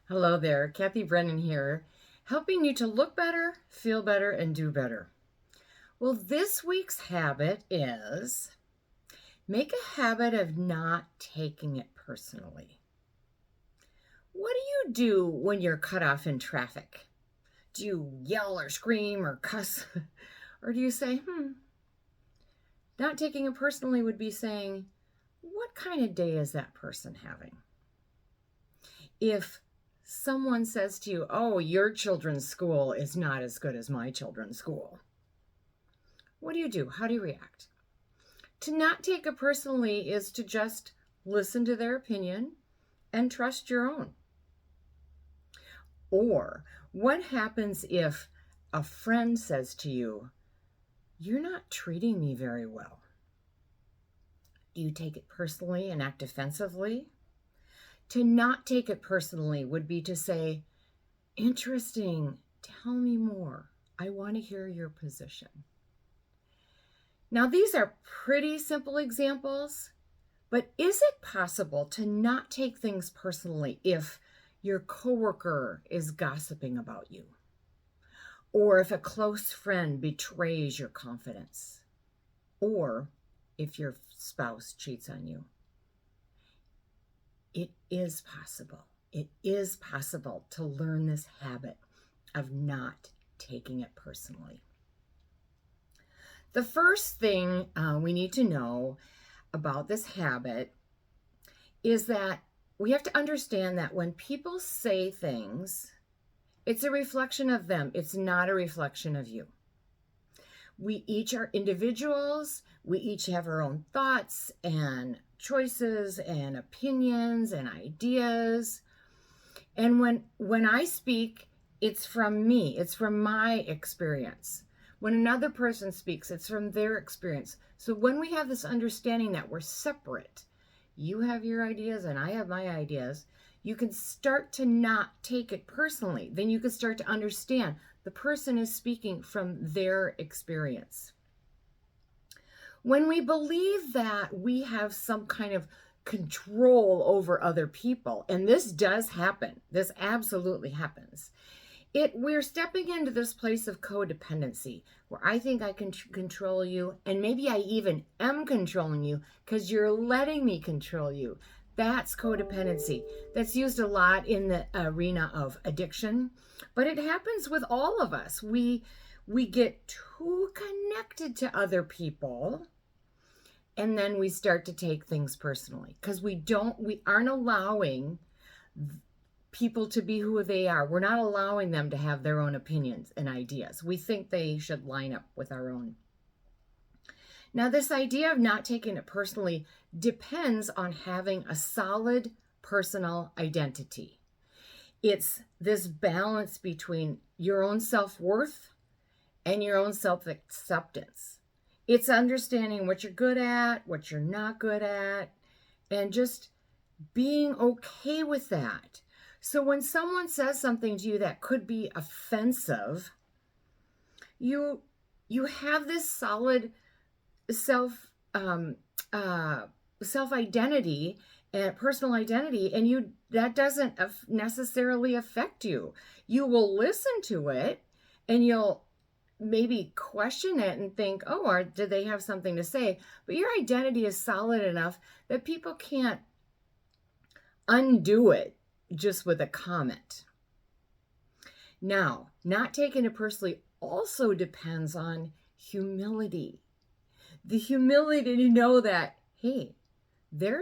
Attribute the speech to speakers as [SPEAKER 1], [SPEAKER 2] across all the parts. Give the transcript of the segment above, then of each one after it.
[SPEAKER 1] Hello there, Kathy Brennan here, helping you to look better, feel better, and do better. Well, this week's habit is make a habit of not taking it personally. What do you do when you're cut off in traffic? Do you yell or scream or cuss? Or do you say, not taking it personally would be saying, what kind of day is that person having? If someone says to you, oh, your children's school is not as good as my children's school, what do you do? How do you react? To not take it personally is to just listen to their opinion and trust your own. Or what happens if a friend says to you, you're not treating me very well? Do you take it personally and act defensively? To not take it personally would be to say, interesting, tell me more. I want to hear your position. Now, these are pretty simple examples, but is it possible to not take things personally if your coworker is gossiping about you? Or if a close friend betrays your confidence? Or if your spouse cheats on you? It is possible. It is possible to learn this habit of not taking it personally. The first thing we need to know about this habit is that we have to understand that when people say things, it's a reflection of them. It's not a reflection of you. We each are individuals. We each have our own thoughts and choices and opinions and ideas. And when I speak, it's from me. It's from my experience. When another person speaks, it's from their experience. So when we have this understanding that we're separate, you have your ideas and I have my ideas, you can start to not take it personally. Then you can start to understand the person is speaking from their experience. When we believe that we have some kind of control over other people, and this does happen, this absolutely happens, we're stepping into this place of codependency where I think I can control you, and maybe I even am controlling you because you're letting me control you. That's codependency. That's used a lot in the arena of addiction, but it happens with all of us. We get too connected to other people, and then we start to take things personally because we aren't allowing people to be who they are. We're not allowing them to have their own opinions and ideas. We think they should line up with our own. Now, this idea of not taking it personally depends on having a solid personal identity. It's this balance between your own self-worth and your own self-acceptance. It's understanding what you're good at, what you're not good at, and just being okay with that. So when someone says something to you that could be offensive, you have this solid self identity and personal identity, and that doesn't necessarily affect you. You will listen to it, and you'll maybe question it and think, oh, do they have something to say? But your identity is solid enough that people can't undo it just with a comment. Now, not taking it personally also depends on humility. The humility to know that, hey,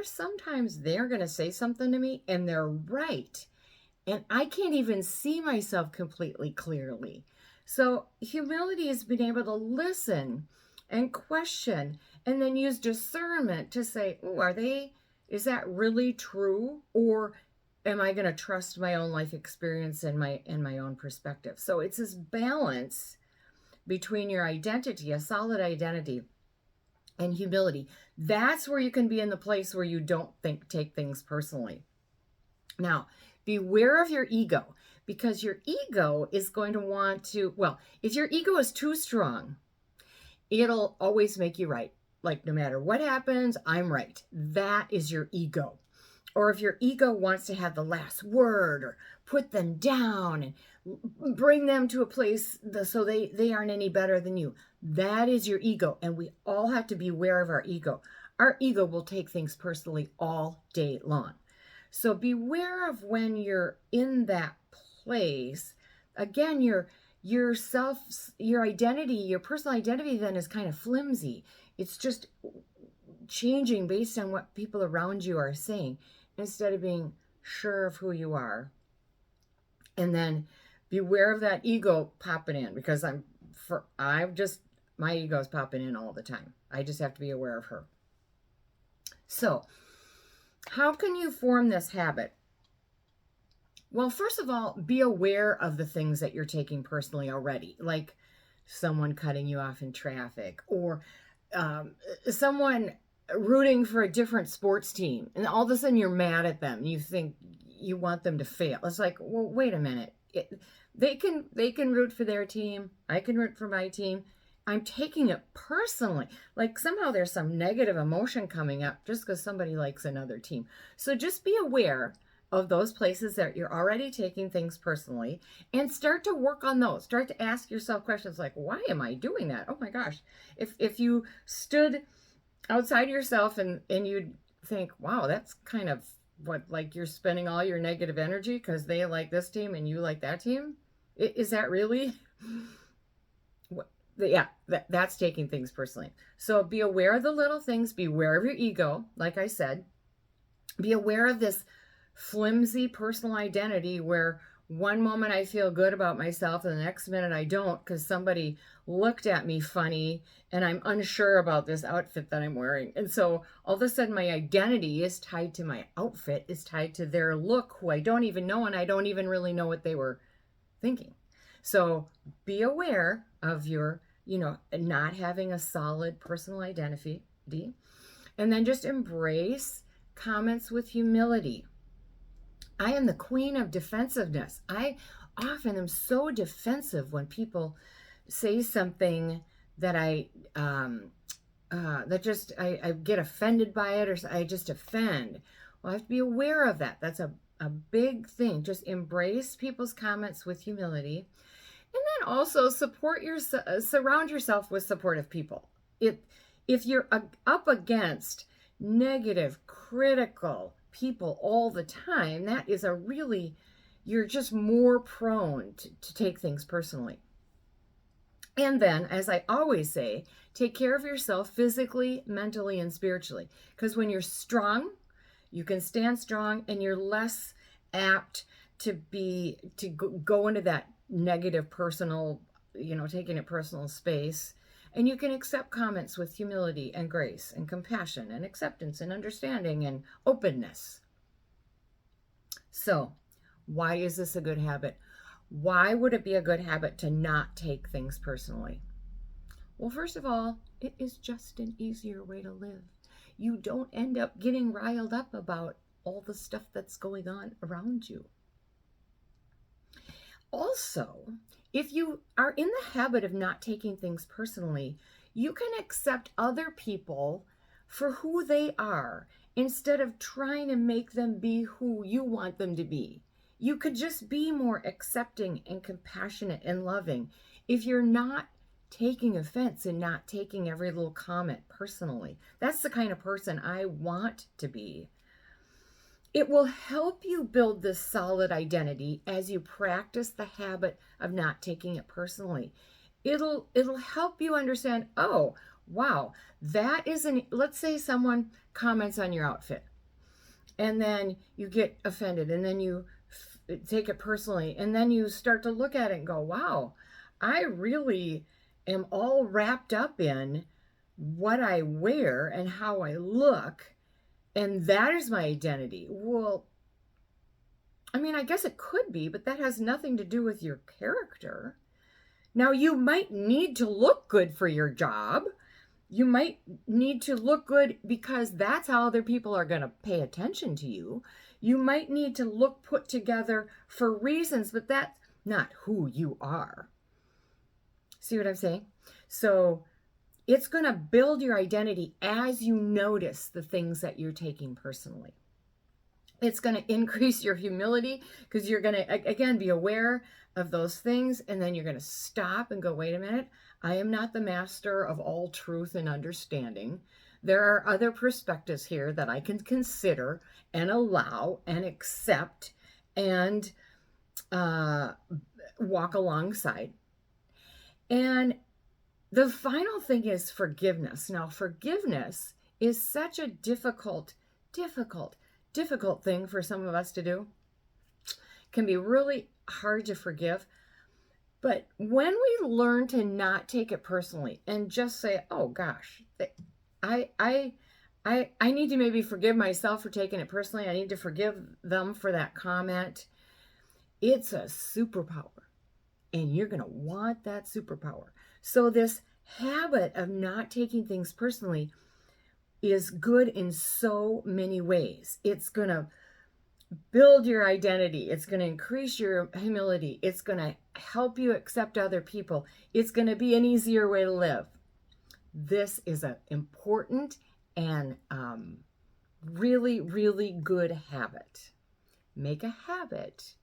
[SPEAKER 1] sometimes they're going to say something to me and they're right. And I can't even see myself completely clearly. So humility is being able to listen and question and then use discernment to say, is that really true? Or am I going to trust my own life experience and my own perspective? So it's this balance between your identity, a solid identity, and humility. That's where you can be in the place where you don't take things personally. Now, beware of your ego, because your ego is going to want to, if your ego is too strong, it'll always make you right. Like no matter what happens, I'm right. That is your ego. or if your ego wants to have the last word or put them down and bring them to a place so they aren't any better than you. That is your ego. And we all have to be aware of our ego. Our ego will take things personally all day long. So beware of when you're in that place. Again, your identity, your personal identity then is kind of flimsy. It's just changing based on what people around you are saying instead of being sure of who you are. And then beware of that ego popping in, because my ego is popping in all the time. I just have to be aware of her. So how can you form this habit? Well, first of all, be aware of the things that you're taking personally already, like someone cutting you off in traffic, or someone rooting for a different sports team, and all of a sudden you're mad at them. You think you want them to fail. It's like, well, wait a minute. They can root for their team. I can root for my team. I'm taking it personally. Like somehow there's some negative emotion coming up just because somebody likes another team. So just be aware of those places that you're already taking things personally and start to work on those. Start to ask yourself questions like, why am I doing that? Oh my gosh. If you stood outside yourself and you'd think, wow, that's kind of what, like you're spending all your negative energy because they like this team and you like that team. Is that really? Yeah, that's taking things personally. So be aware of the little things. Be aware of your ego. Like I said, be aware of this flimsy personal identity where one moment I feel good about myself and the next minute I don't because somebody looked at me funny and I'm unsure about this outfit that I'm wearing. And so all of a sudden my identity is tied to my outfit, is tied to their look, who I don't even know, and I don't even really know what they were thinking. So be aware of your, not having a solid personal identity, and then just embrace comments with humility. I am the queen of defensiveness. I often am so defensive when people say something that I get offended by it, or I just offend. Well, I have to be aware of that. That's a big thing. Just embrace people's comments with humility. And then also surround yourself with supportive people. If you're up against negative, critical people all the time, that is you're just more prone to take things personally. And then, as I always say, take care of yourself physically, mentally, and spiritually. Because when you're strong, you can stand strong and you're less apt to go into that negative personal, taking it personal space. And you can accept comments with humility and grace and compassion and acceptance and understanding and openness. So, why is this a good habit? Why would it be a good habit to not take things personally? Well, first of all, it is just an easier way to live. You don't end up getting riled up about all the stuff that's going on around you. Also, if you are in the habit of not taking things personally, you can accept other people for who they are instead of trying to make them be who you want them to be. You could just be more accepting and compassionate and loving if you're not taking offense and not taking every little comment personally. That's the kind of person I want to be. It will help you build this solid identity as you practice the habit of not taking it personally. It'll help you understand, oh, wow, let's say someone comments on your outfit and then you get offended and then you take it personally and then you start to look at it and go, wow, I really am all wrapped up in what I wear and how I look. And that is my identity. Well, I mean, I guess it could be, but that has nothing to do with your character. Now, you might need to look good for your job. You might need to look good because that's how other people are going to pay attention to you. You might need to look put together for reasons, but that's not who you are. See what I'm saying? So it's going to build your identity as you notice the things that you're taking personally. It's going to increase your humility because you're going to, again, be aware of those things. And then you're going to stop and go, wait a minute, I am not the master of all truth and understanding. There are other perspectives here that I can consider and allow and accept and walk alongside. And the final thing is forgiveness. Now, forgiveness is such a difficult thing for some of us to do. It can be really hard to forgive. But when we learn to not take it personally and just say, oh gosh, I need to maybe forgive myself for taking it personally. I need to forgive them for that comment. It's a superpower. And you're going to want that superpower. So this habit of not taking things personally is good in so many ways. It's going to build your identity. It's going to increase your humility. It's going to help you accept other people. It's going to be an easier way to live. This is an important and really, really good habit. Make a habit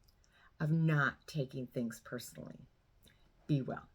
[SPEAKER 1] of not taking things personally. Be well.